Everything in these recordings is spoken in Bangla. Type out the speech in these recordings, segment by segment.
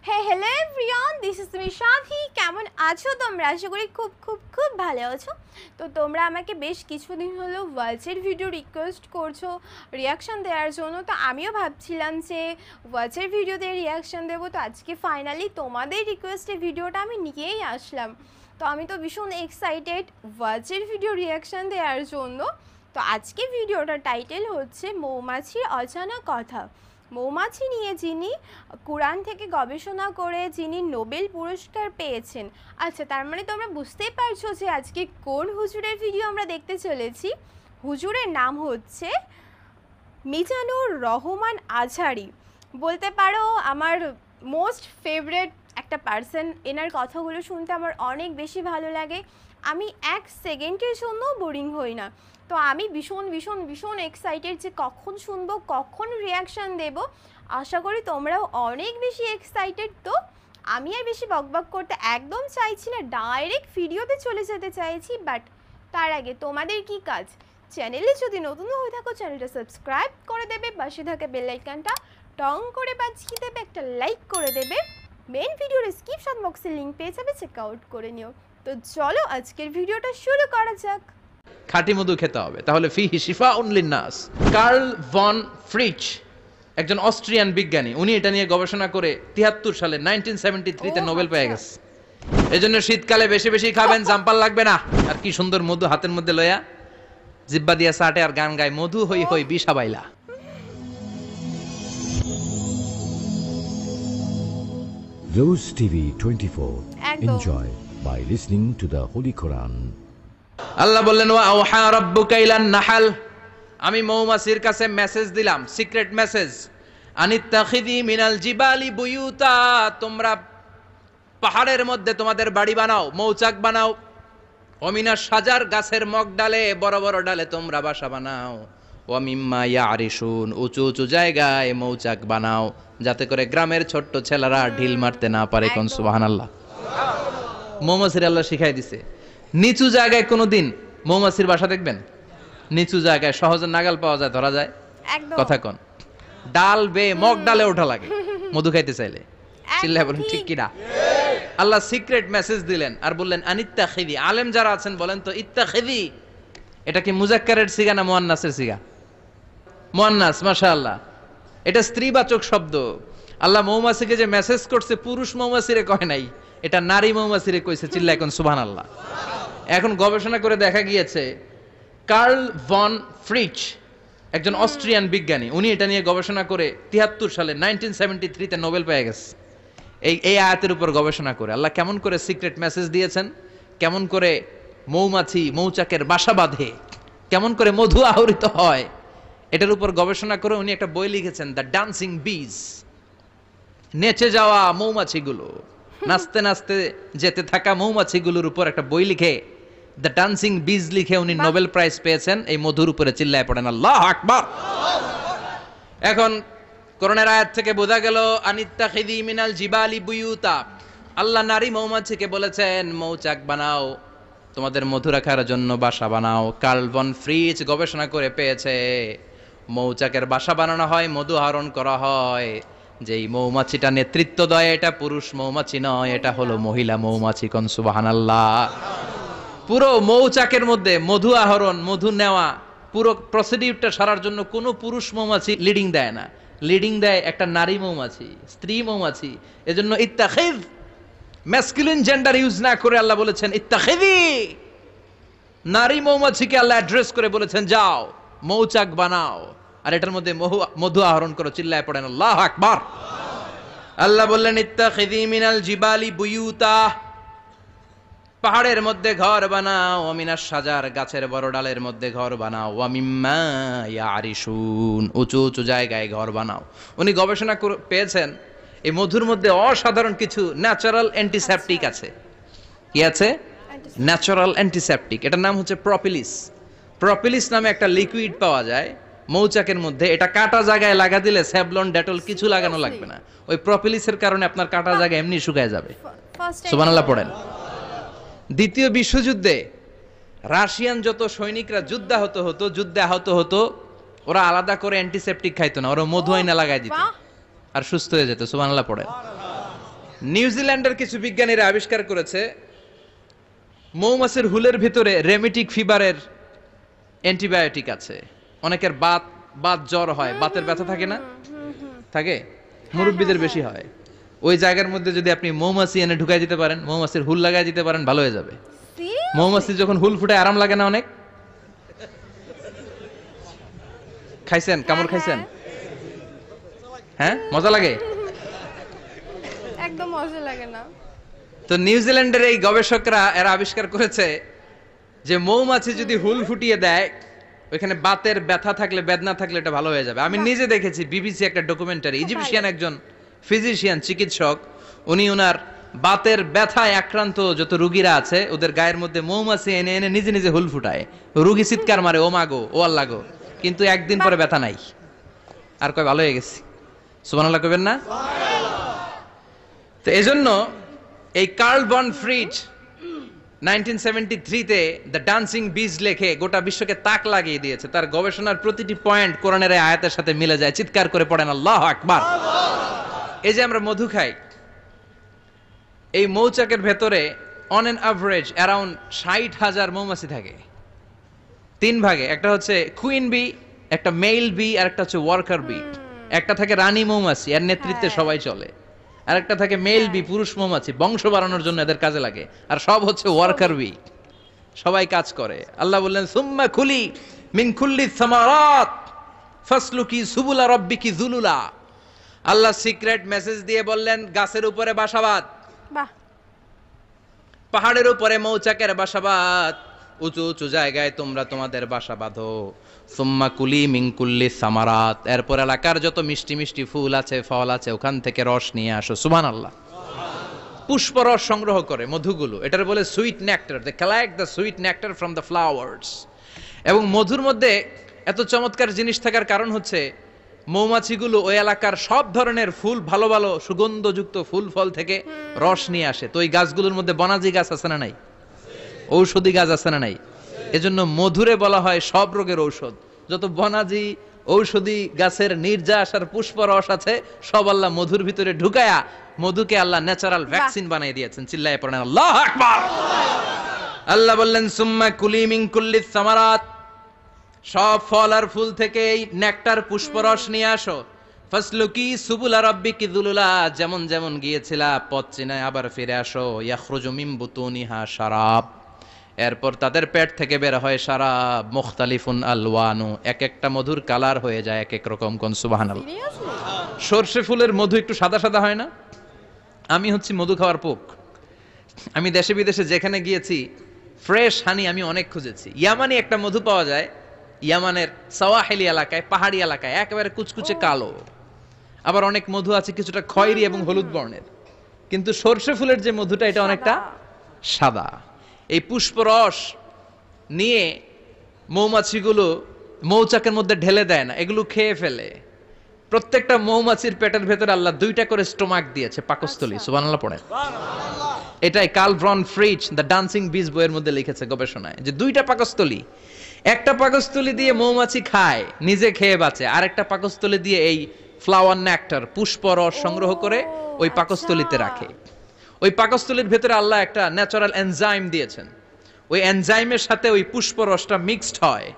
Hello everyone, this is me সাথী। কেমন আছো তোমরা? আশা করি খুব খুব খুব ভালো আছো। তো তোমরা আমাকে বেশ কিছুদিন হলো ওয়াচের ভিডিও রিকোয়েস্ট করছো রিয়াকশান দেওয়ার জন্য। তো আমিও ভাবছিলাম যে ওয়াচের ভিডিওতে রিয়াকশান দেবো। তো আজকে ফাইনালি তোমাদের রিকোয়েস্টের ভিডিওটা আমি নিয়েই আসলাম। তো আমি তো ভীষণ এক্সাইটেড ওয়াচের ভিডিও রিয়াকশান দেওয়ার জন্য। তো আজকে ভিডিওটার টাইটেল হচ্ছে মৌমাছির অজানা কথা। মৌমাছি নিয়ে যিনি কোরআন থেকে গবেষণা করে যিনি নোবেল পুরস্কার পেয়েছেন। আচ্ছা, তার মানে তোমরা বুঝতেই পারছো যে আজকে কোন হুজুরের ভিডিও আমরা দেখতে চলেছি। হুজুরের নাম হচ্ছে মিজানুর রহমান আজহারি। বলতে পারো আমার মোস্ট ফেভারেট একটা পার্সন। এনার কথাগুলো শুনতে আমার অনেক বেশি ভালো লাগে। আমি এক সেকেন্ডের জন্য বোরিং হই না। তো আমি ভীষণ ভীষণ ভীষণ এক্সাইটেড যে কখন শুনবো, কখন রিয়াকশান দেব। আশা করি তোমরাও অনেক বেশি এক্সাইটেড। তো আমি আর বেশি বকবক করতে একদম চাইছি না, ডাইরেক্ট ভিডিওতে চলে যেতে চাইছি। বাট তার আগে তোমাদের কি কাজ? চ্যানেলে যদি নতুন হয়ে থাকো চ্যানেলটা সাবস্ক্রাইব করে দেবে, পাশে থাকে বেল আইকনটা টং করে বাজিয়ে দেবে, একটা লাইক করে দেবে। মেন ভিডিওর ডেসক্রিপশন বক্সে লিংক পেয়ে যাবে, চেক আউট করে নিও। তো চলো আজকের ভিডিওটা শুরু করা যাক। খাঁটি মধু খেতে হবে, তাহলে ফিহি শিফাউন লিন্নাস। কার্ল ভন ফ্রিচ একজন অস্ট্রিয়ান বিজ্ঞানী, উনি এটা নিয়ে গবেষণা করে 73 সালে 1973 নোবেল পেয়ে গেছে। এজন্য শীতকালে বেশি বেশি খাবেন, জাম্পাল লাগবে না। আর কি সুন্দর মধু হাতের মধ্যে লয়া জিব্বা দিয়া চাটে আর গান গায়, মধু হই হই বিশা বাইলা। Rose TV 24. একদম। Enjoy by listening to the Holy Quran. আল্লাহ বললেন ওয়া আওহা রাব্বুকা ইলান নাহাল, আমি মৌমাছির কাছে মেসেজ দিলাম, সিক্রেট মেসেজ। আনিত্তাখিদি মিনাল জিবালি বুয়ুতা, তোমরা পাহাড়ের মধ্যে তোমাদের বাড়ি বানাও, মৌচাক বানাও। ওমিনা সাজার, গাছের মগ ডালে, বড় বড় ডালে তোমরা বাসা বানাও। ওয়া মিম্মা ইয়ারিশুন, উঁচু উঁচু জায়গায় মৌচাক বানাও, যাতে করে গ্রামের ছোট্ট ছেলেরা ঢিল মারতে না পারে। কোন সুবহানাল্লাহ। মৌমাছির আল্লাহ শিখাই দিছে নিচু জায়গায় কোনোদিন মৌমাছির বাসা দেখবেন, নিচু জায়গায় সহজে নাগাল পাওয়া যায়, ধরা যায়। একদম কথা কোন, ডাল বে মগ ডালে ওঠা লাগে মধু খাইতে চাইলে। চিল্লায় বলেন ঠিক কিনা? আল্লাহ সিক্রেট মেসেজ দিলেন আর বললেন আনিত্তাখিদি। আলেম যারা আছেন বলেন তো, ইত্তাখিদি এটা কি মুজাক্কারের সিগা না মুয়ান্নাসের সিগা? মুয়ান্নাস, মাশাআল্লাহ। এটা স্ত্রীবাচক শব্দ। আল্লাহ মৌমাছিকে যে মেসেজ করছে পুরুষ মৌমাছিরে কয় নাই, এটা নারী মৌমাছিরে কইছে। চিল্লায় এখন সুবহানাল্লাহ। এখন গবেষণা করে দেখা গিয়েছে কার্ল ভন ফ্রিচ একজন অস্ট্রিয়ান বিজ্ঞানী, উনি এটা নিয়ে গবেষণা করে 73 সালে 1973 নোবেল পেয়ে গেছে। এই আয়াতের উপর গবেষণা করে আল্লাহ কেমন করে সিক্রেট মেসেজ দিয়েছেন, কেমন করে মৌমাছি মৌচাকের বাসা বাঁধে, কেমন করে মধু আহরিত হয়, এটার উপর গবেষণা করে উনি একটা বই লিখেছেন, দ্য ডান্সিং বিজ। নেচে যাওয়া মৌমাছিগুলো, নাচতে নাচতে যেতে থাকা মৌমাছিগুলোর উপর একটা বই লিখে, দ্য ডান্সিং বিজ লিখে উনি নোবেল প্রাইজ পেয়েছেন এই মধুর উপরে। চিল্লায় পড়েন আল্লাহু আকবার। এখন কোরআনের আয়াত থেকে বোঝা গেল আনিত্তাখিদি মিনাল জিবালি বুয়ুতা, আল্লাহ নারী মৌমাছিকে বলেছেন মৌচাক বানাও, তোমাদের মধু রাখার জন্য বাসা বানাও। কার্ল ভন ফ্রিচ গবেষণা করে পেয়েছে মৌচাকের বাসা বানানো হয়, মধু আহরণ করা হয়। যেই মৌমাছিটা নেতৃত্ব দেয় এটা পুরুষ মৌমাছি নয়, এটা হলো মহিলা মৌমাছি। কোন সুবহানাল্লাহ। পুরো মৌচাকের মধ্যে মধু আহরণ, মধু নেওয়া, পুরো প্রসিডিউরটা সারার জন্য কোনো পুরুষ মৌমাছি লিডিং দেয় না, লিডিং দেয় একটা নারী মৌমাছি, স্ত্রী মৌমাছি। এজন্য ইত্তাখিদ, ম্যাসকুলিন জেন্ডার ইউজ না করে আল্লাহ বলেছেন ইত্তাখিদি। নারী মৌমাছিকে আল্লাহ অ্যাড্রেস করে বলেছেন যাও মৌচাক বানাও আর এটার মধ্যে মধু আহরণ করো। চিল্লায় পড়েন আল্লাহু আকবার। আল্লাহ বললেন ইত্তাখিদি মিনাল জিবালি বুয়ুতা, পাহাড়ের মধ্যে ঘর বানাও, ওমিনাস সাজার, গাছের বড় ডালের মধ্যে ঘর বানাও, ওয়া মিম্মা ইয়ারিশুন, উঁচু উঁচু জায়গায় ঘর বানাও। উনি গবেষণা পেয়েছেন এই মধুর মধ্যে অসাধারণ কিছু ন্যাচারাল অ্যান্টিসেপটিক আছে। কি আছে? Natural antiseptic. এটার নাম হচ্ছে প্রপিলিস। প্রপিলিস নামে একটা লিকুইড পাওয়া যায় মৌচাকের মধ্যে। এটা কাটা জায়গায় লাগা দিলে স্যাভলন ডেটল কিছু লাগানো লাগবে না। ওই প্রপিলিসের কারণে আপনার কাটা জায়গা এমনি শুকায় যাবে। সুবহানাল্লাহ পড়েন। দ্বিতীয় বিশ্বযুদ্ধে রাশিয়ান যত সৈনিকরা যুদ্ধে আহত হতো, ওরা আলাদা করে অ্যান্টিসেপটিক খাইতো না, ওরা মধু আইনা লাগাই দিত আর সুস্থ হয়ে যেত। সুবহানাল্লাহ পড়েন। নিউজিল্যান্ডের কিছু বিজ্ঞানীরা আবিষ্কার করেছে মৌমাছির হুলের ভিতরে রেমিটিক ফিভারের অ্যান্টিবায়োটিক আছে। অনেকের বাত জ্বর হয়, বাতের ব্যথা থাকে না, থাকে, মুরব্বীদের বেশি হয়। ওই জায়গার মধ্যে যদি আপনি মৌমাছি এনে ঢুকাই দিতে পারেন, মৌমাছির হুল লাগাই দিতে পারেন, ভালো হয়ে যাবে। মৌমাছি যখন হুল ফুটে আরাম লাগে না অনেক? খাইছেন, কামড় খাইছেন? হ্যাঁ, মজা লাগে? একদম মজা লাগে না। তো নিউজিল্যান্ডের এই গবেষকরা এরা আবিষ্কার করেছে যে মৌমাছি যদি হুল ফুটিয়ে দেয়, ওইখানে বাতের ব্যথা থাকলে, বেদনা থাকলে এটা ভালো হয়ে যাবে। আমি নিজে দেখেছি, বিবিসি একটা ডকুমেন্টারি, ইজিপশিয়ান একজন ফিজিশিয়ান, চিকিৎসক, উনি ওনার বাতের ব্যথায় আক্রান্ত যত রোগীরা আছে ওদের গায়ের মধ্যে মৌমাছি এনে এনে নিজে নিজে হুল ফুটায়। রোগী চিৎকার মারে, ও মাগো, ও আল্লাহ গো, কিন্তু একদিন পরে ব্যথা নাই, আর কয় ভালো হয়ে গেছি। সুবহানাল্লাহ কইবেন না? তো এজন্য এই কার্ল বন ফ্রিজ 1973-তে দ্য ডান্সিং বিজ লেখে গোটা বিশ্বকে তাক লাগিয়ে দিয়েছে। তার গবেষণার প্রতিটি পয়েন্ট কোরআনের এই আয়াতের সাথে মিলে যায়। চিৎকার করে পড়েন আল্লাহু আকবার। এই যে আমরা মধু খাই, এই মৌচাকের ভেতরে অন এন অ্যাভারেজ অ্যারাউন্ড 60,000 মৌমাছি থাকে। তিন ভাগে, একটা হচ্ছে কুইন বি, একটা মেল বি, আর একটা হচ্ছে ওয়ার্কার বি। একটা থাকে রানী মৌমাছি, এর নেতৃত্বে সবাই চলে। আর একটা থাকে মেল বি, পুরুষ মৌমাছি, বংশ বাড়ানোর জন্য এদের কাজে লাগে। আর সব হচ্ছে ওয়ার্কার বি, সবাই কাজ করে। আল্লাহ বললেন সুম্মা কুলি মিন কুল্লি সামারাত ফাসলুকি সুবুলা রাব্বিকি যুলুলা। আল্লাহ সিক্রেট মেসেজ দিয়ে বললেন গাছের উপরে বাসাবাদ, বাহ, পাহাড়ের উপরে মৌচাকের বাসাবাদ, উঁচু উঁচু জায়গায় তোমরা তোমাদের বাসা বাঁধো। সুম্মা কুলি মিন কুল্লি সামারাত, এরপর এলাকার যত মিষ্টি মিষ্টি ফুল আছে, ফল আছে, ওখান থেকে রস নিয়ে আসো। সুবহানাল্লাহ। পুষ্প রস সংগ্রহ করে মধুগুলো, এটার বলে sweet nectar. They collect the sweet nectar from the flowers. এবং মধুর মধ্যে এত চমৎকার জিনিস থাকার কারণ হচ্ছে মৌমাছিগুলো ওই এলাকার সব ধরনের ফুল, ভালো ভালো সুগন্ধযুক্ত ফুল ফল থেকে রস নিয়ে আসে। তো ওই গাছগুলোর মধ্যে বনাজি গাছ আছে না নাই? ঔষধি গাছ আছে না নাই? এজন্য মধুরে বলা হয় সব রোগের ঔষধ। যত বনাজি ঔষধি গাছের নির্যাস আর পুষ্প রস আছে, সব আল্লাহ মধুর ভিতরে ঢুকায়া মধুকে আল্লাহ ন্যাচারাল ভ্যাকসিন বানিয়ে দিয়েছেন। চিল্লায়ে পড়েন আল্লাহু আকবার। আল্লাহ বললেন সুম্মা কুলি মিন কুল্লি সামারাত, সব ফল আর ফুল থেকে এই নেকটার পুষ্পরস নিয়ে আসো। ফাসলুকি সুবুলা রাব্বিকি যুলুলা, যেমন যেমন গিয়েছিলা পথ চিনায় আবার ফিরে আসো। ইয়াখরুজু মিন বুতুনিহা শারাব, এরপর তাদের পেট থেকে বের হয় শারাব। মুখতালিফুন আলওয়ানু, এক একটা মধুর কালার হয়ে যায় এক এক রকম। কোন সুবহানাল্লাহ। সরষে ফুলের মধু একটু সাদা সাদা হয় না? আমি হচ্ছি মধু খাওয়ার পোক। আমি দেশে বিদেশে যেখানে গিয়েছি ফ্রেশ হানি আমি অনেক খুঁজেছি। ইয়ামানি একটা মধু পাওয়া যায়, ইয়ামানের সাওয়াহিলি এলাকায়, পাহাড়ি এলাকায়, একেবারে কুচকুচে কালো। আবার অনেক মধু আছে কিছুটা খয়েরি এবং হলুদ বর্ণের। কিন্তু সরষে ফুলের যে মধুটা, এটা অনেকটা সাদা। এই পুষ্পরস নিয়ে মৌমাছিগুলো মৌচাকের মধ্যে ঢেলে দেয় না, এগুলো খেয়ে ফেলে। প্রত্যেকটা মৌমাছির পেটের ভেতরে আল্লাহ 2টা করে স্টোমাক দিয়েছে, পাকস্থলী। সুবহানাল্লাহ পড়েন। এটাই Karl von Frisch the dancing bees বইয়ের মধ্যে লিখেছে গবেষণায়, যে 2টা পাকস্থলী। একটা পাকস্থলী দিয়ে মৌমাছি খায়, নিজে খেয়ে বাঁচে, আর একটা পাকস্থলী দিয়ে এই ফ্লাওয়ার নেক্টার, পুষ্প রস সংগ্রহ করে ওই পাকস্থলীতে রাখে। ওই পাকস্থলীর ভেতরে আল্লাহ একটা ন্যাচারাল এনজাইম দিয়েছেন। ওই এনজাইমের সাথে ওই পুষ্প রসটা মিক্সড হয়।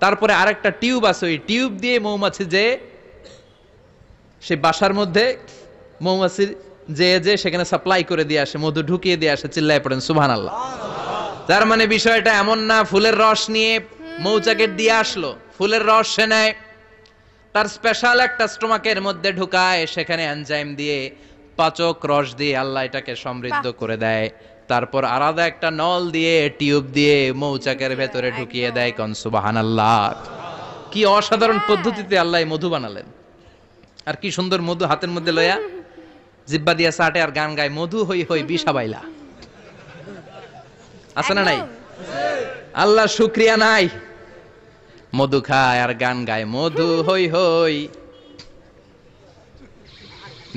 তারপরে আরেকটা টিউব আছে, ওই টিউব দিয়ে মৌমাছি যে সে বাসার মধ্যে মৌমাছি যে সেখানে সাপ্লাই করে দিয়ে আসে, মধু ঢুকিয়ে দিয়ে আসে। চিল্লায় পড়েন সুবহানাল্লাহ। তার মানে বিষয়টা এমন না ফুলের রস নিয়ে মৌচাকের দিয়ে আসলো, ফুলের রস সে নেয়, তার স্পেশাল একটা স্টোমাকের মধ্যে ঢুকায়, সেখানে এনজাইম দিয়ে, পাচক রস দিয়ে আল্লাহ এটাকে সমৃদ্ধ করে দেয়। তারপর আলাদা একটা নল দিয়ে, টিউব দিয়ে মৌচাকের ভেতরে ঢুকিয়ে দেয়। কোন সুবহানাল্লাহ। কি অসাধারণ পদ্ধতিতে আল্লাহ মধু বানালেন। আর কি সুন্দর মধু হাতের মধ্যে লয়া জিব্বা দিয়া চাটে আর গান গায়, মধু হই হই বিষাবাইলা। আছে না নাই? আল্লাহ শুকরিয়া নাই? মধু খায় আর গান গায়, মধু হই হই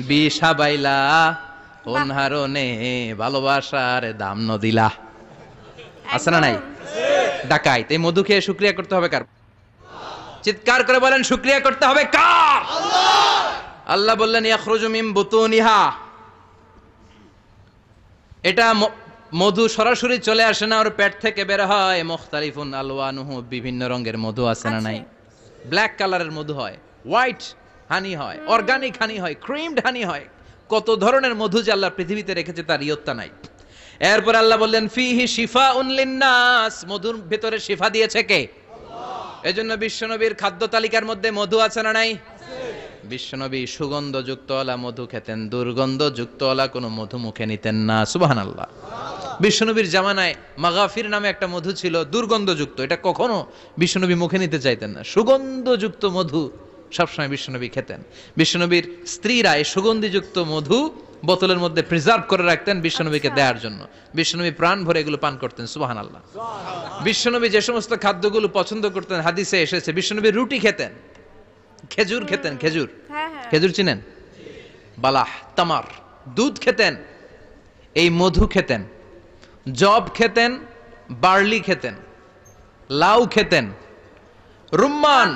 বিষাবাইলা, অনহারনে ভালোবাসার দাম নদিলা। আছে না নাই? ডাকাইত। এই মধু খেয়ে শুকরিয়া করতে হবে কার? চিৎকার করে বলেন শুকরিয়া করতে হবে কার? আল্লাহ বললেন ইয়াখরুজু মিন বুতুনিহা, এটা মধু সরাসরি চলে আসে না, ওর পেট থেকে বের হয়। মুখতালিফুন আলওয়ানুহু, বিভিন্ন রঙের মধু আছে না নাই? ব্ল্যাক কালারের মধু হয়, হোয়াইট হানি হয়, অর্গানিক হানি হয়, ক্রিমড হানি হয়। কত ধরনের মধু যে আল্লাহ পৃথিবীতে রেখেছে তার ইয়ত্তা নাই। এরপর আল্লাহ বললেন ফিহি শিফাউন লিন্নাস, মধুর ভিতরে শিফা দিয়েছে কে? আল্লাহ। এজন্য বিশ্বনবীর খাদ্য তালিকার মধ্যে মধু আছে না নাই? বিশ্বনবী সুগন্ধযুক্তওয়ালা মধু খেতেন, দুর্গন্ধযুক্তওয়ালা কোনো মধু মুখে নিতেন না। সুবহানাল্লাহ। বিশ্বনবীর জামানায় মাগাফির নামে একটা মধু ছিল, দুর্গন্ধযুক্ত, এটা কখনো বিশ্বনবী মুখে নিতে চাইতেন না। সুগন্ধযুক্ত মধু সবসময় বিশ্বনবী খেতেন। বিশ্বনবীর স্ত্রীরা এই সুগন্ধিযুক্ত মধু বোতলের মধ্যে প্রিজার্ভ করে রাখতেন বিশ্বনবীকে দেওয়ার জন্য। বিশ্বনবী প্রাণ ভরে এগুলো পান করতেন। সুবহানাল্লাহ। বিশ্বনবী যে সমস্ত খাদ্যগুলো পছন্দ করতেন হাদিসে এসেছে, বিশ্বনবী রুটি খেতেন, খেজুর খেতেন, খেজুর, খেজুর চিনেন? বালাহ, তামার, দুধ খেতেন, এই মধু খেতেন, জব খেতেন, বার্লি খেতেন, লাউ খেতেন, রুম্মান,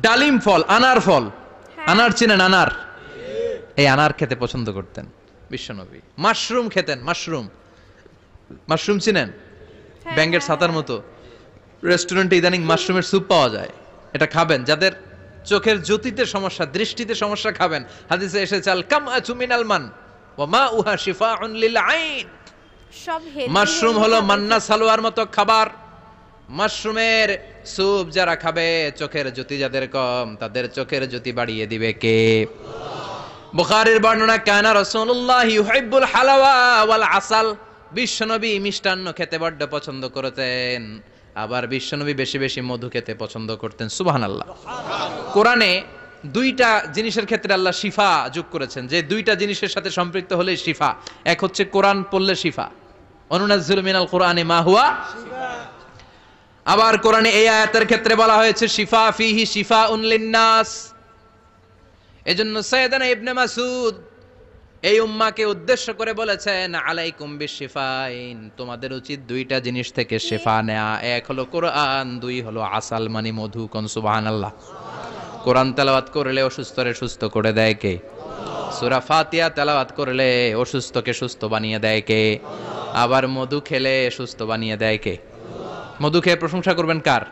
ডালিম ফল, আনার ফল, আনার চিনেন? আনার, এই আনার খেতে পছন্দ করতেন বিশ্বনবী। মাশরুম খেতেন, মাশরুম, মাশরুম চিনেন? ব্যাঙ্গের ছাতার মতো। রেস্টুরেন্টে ইদানিং মাশরুমের স্যুপ পাওয়া যায়, এটা খাবেন। যাদের চোখের জ্যোতিতে সমস্যা, দৃষ্টিতে সমস্যা, খাবেন। হাদিসে এসেছে আল কামআতু মিনাল মান ওয়া মাউহা শিফাউন লিল আইন। মাশরুম হলো মান্না সালোয়ার মতো খাবার। মাশরুমের স্যুপ যারা খাবে, চোখের জ্যোতি যাদের কম, তাদের চোখের জ্যোতি বাড়িয়ে দিবে কে? বুখারীর বর্ণনা, কানা রাসূলুল্লাহ ইউহিব্বুল হালাওয়া ওয়াল আসাল, বিশ্বনবী মিষ্টান্ন খেতে বড্ড পছন্দ করতেন। আবার বিশ্বনবী বেশি বেশি মধু খেতে পছন্দ করতেন। সুবহানাল্লাহ। কোরআনে দুইটা জিনিসের ক্ষেত্রে আল্লাহ শিফা যোগ করেছেন, যে দুইটা জিনিসের সাথে সম্পৃক্ত হলে শিফা। এক হচ্ছে কোরআন পড়লে শিফা, অনুনাজ্জিলু মিনাল কোরআনি মা হুয়া শিফা। আবার কোরআনে এই আয়াতের ক্ষেত্রে বলা হয়েছে শিফা ফিহি শিফাউন লিন্নাস। এজন্য সাইয়েদানা ইবনে মাসউদ এই উম্মাকে উদ্দেশ্য করে বলেছেন আলাইকুম বিশিফাইন, তোমাদের উচিত দুইটা জিনিস থেকে শিফা নেয়া। এক হলো কোরআন, দুই হলো আসাল মানে মধু। কোন সুবহানাল্লাহ। কোরআন তেলাওয়াত করলে অসুস্থরে সুস্থ করে দেয় কে? সূরা ফাতিহা তেলাওয়াত করলে অসুস্থকে সুস্থ বানিয়ে দেয় কে? আবার মধু খেলে সুস্থ বানিয়ে দেয় কে? মধু খেয়ে প্রশংসা করবেন কার?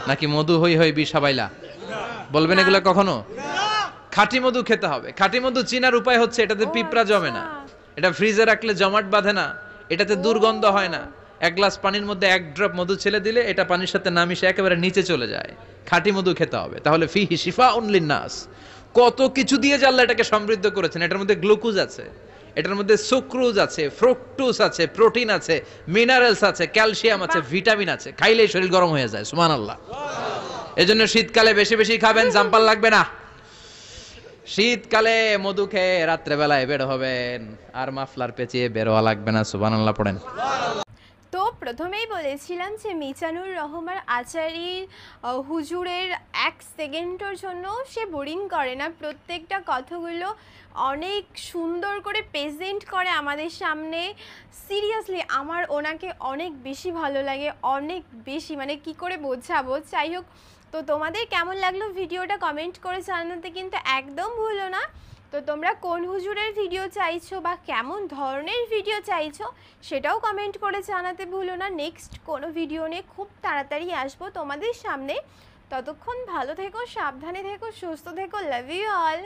নাকি মধু হই হই বিষাবাইলা বলবেন এগুলা কখনো? খাঁটি মধু খেতে হবে। খাঁটি মধু চিনার উপায় হচ্ছে এটাতে পিঁপড়া জমে না, এটা ফ্রিজে রাখলে জমাট বাঁধে না, এটাতে দুর্গন্ধ হয় না। এক গ্লাস পানির মধ্যে এক ড্রপ মধু ছেলে দিলে এটা পানির সাথে না মিশে একেবারে নিচে চলে যায়। খাঁটি মধু খেতে হবে। তাহলে ফিহি শিফাউন লিন্নাস। কত কিছু দিয়ে যে আল্লাহ এটাকে সমৃদ্ধ করেছেন। এটার মধ্যে গ্লুকোজ আছে, এটার মধ্যে সুক্রোজ আছে, ফ্রুক্টোজ আছে, প্রোটিন আছে, মিনারেলস আছে, ক্যালসিয়াম আছে, ভিটামিন আছে। খাইলেই শরীর গরম হয়ে যায়। সুবহানাল্লাহ। এজন্য শীতকালে বেশি বেশি খাবেন, জাম্পাল লাগবে না। শীতকালে মধু খেয়ে রাত্রে বেলায় বের হবেন, আর মাফলার পেঁচিয়ে বের হওয়া লাগবে না। সুবহানাল্লাহ পড়েন। তো প্রথমেই বলেছিলাম যে মিজানুর রহমান আচারীর হুজুরের এক সেকেন্ডের জন্য সে বোরিং করে না, প্রত্যেকটা কথাগুলো অনেক সুন্দর করে প্রেজেন্ট করে আমাদের সামনে। সিরিয়াসলি আমার ওনাকে অনেক বেশি ভালো লাগে, অনেক বেশি, মানে কি করে বোঝাবো। যাই হোক, তো তোমাদের কেমন লাগলো ভিডিওটা কমেন্ট করে জানাতে কিন্তু একদম ভুলো না। তো তোমরা কোন হুজুরের ভিডিও চাইছো বা কেমন ধরনের ভিডিও চাইছো সেটাও কমেন্ট করে জানাতে ভুলো না। নেক্সট কোনো ভিডিও নিয়ে খুব তাড়াতাড়ি আসবো তোমাদের সামনে। ততক্ষণ ভালো থেকো, সাবধানে থেকো, সুস্থ থেকো। Love you all.